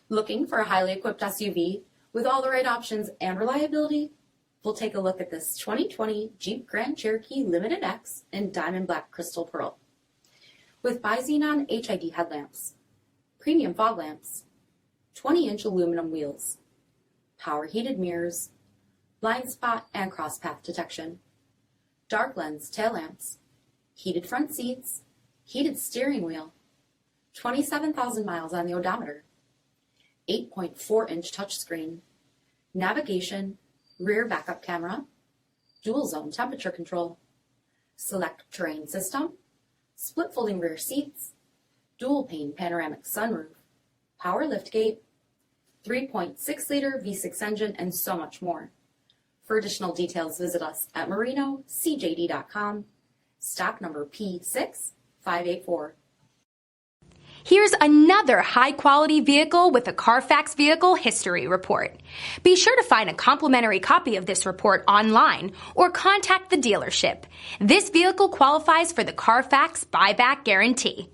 Looking for a highly equipped SUV with all the right options and reliability? We'll take a look at this 2020 Jeep Grand Cherokee Limited X in Diamond Black Crystal Pearl. With bi-xenon HID headlamps, premium fog lamps, 20-inch aluminum wheels, power heated mirrors, blind spot and cross path detection, dark lens tail lamps, heated front seats, heated steering wheel, 27,000 miles on the odometer, 8.4-inch touchscreen, navigation, rear backup camera, dual zone temperature control, SELEC-TERRAIN system, split folding rear seats, dual pane panoramic sunroof, power liftgate, 3.6-liter V6 engine, and so much more. For additional details, visit us at marinocjd.com, stock number P6584. Here's another high-quality vehicle with a Carfax Vehicle History Report. Be sure to find a complimentary copy of this report online or contact the dealership. This vehicle qualifies for the Carfax Buyback Guarantee.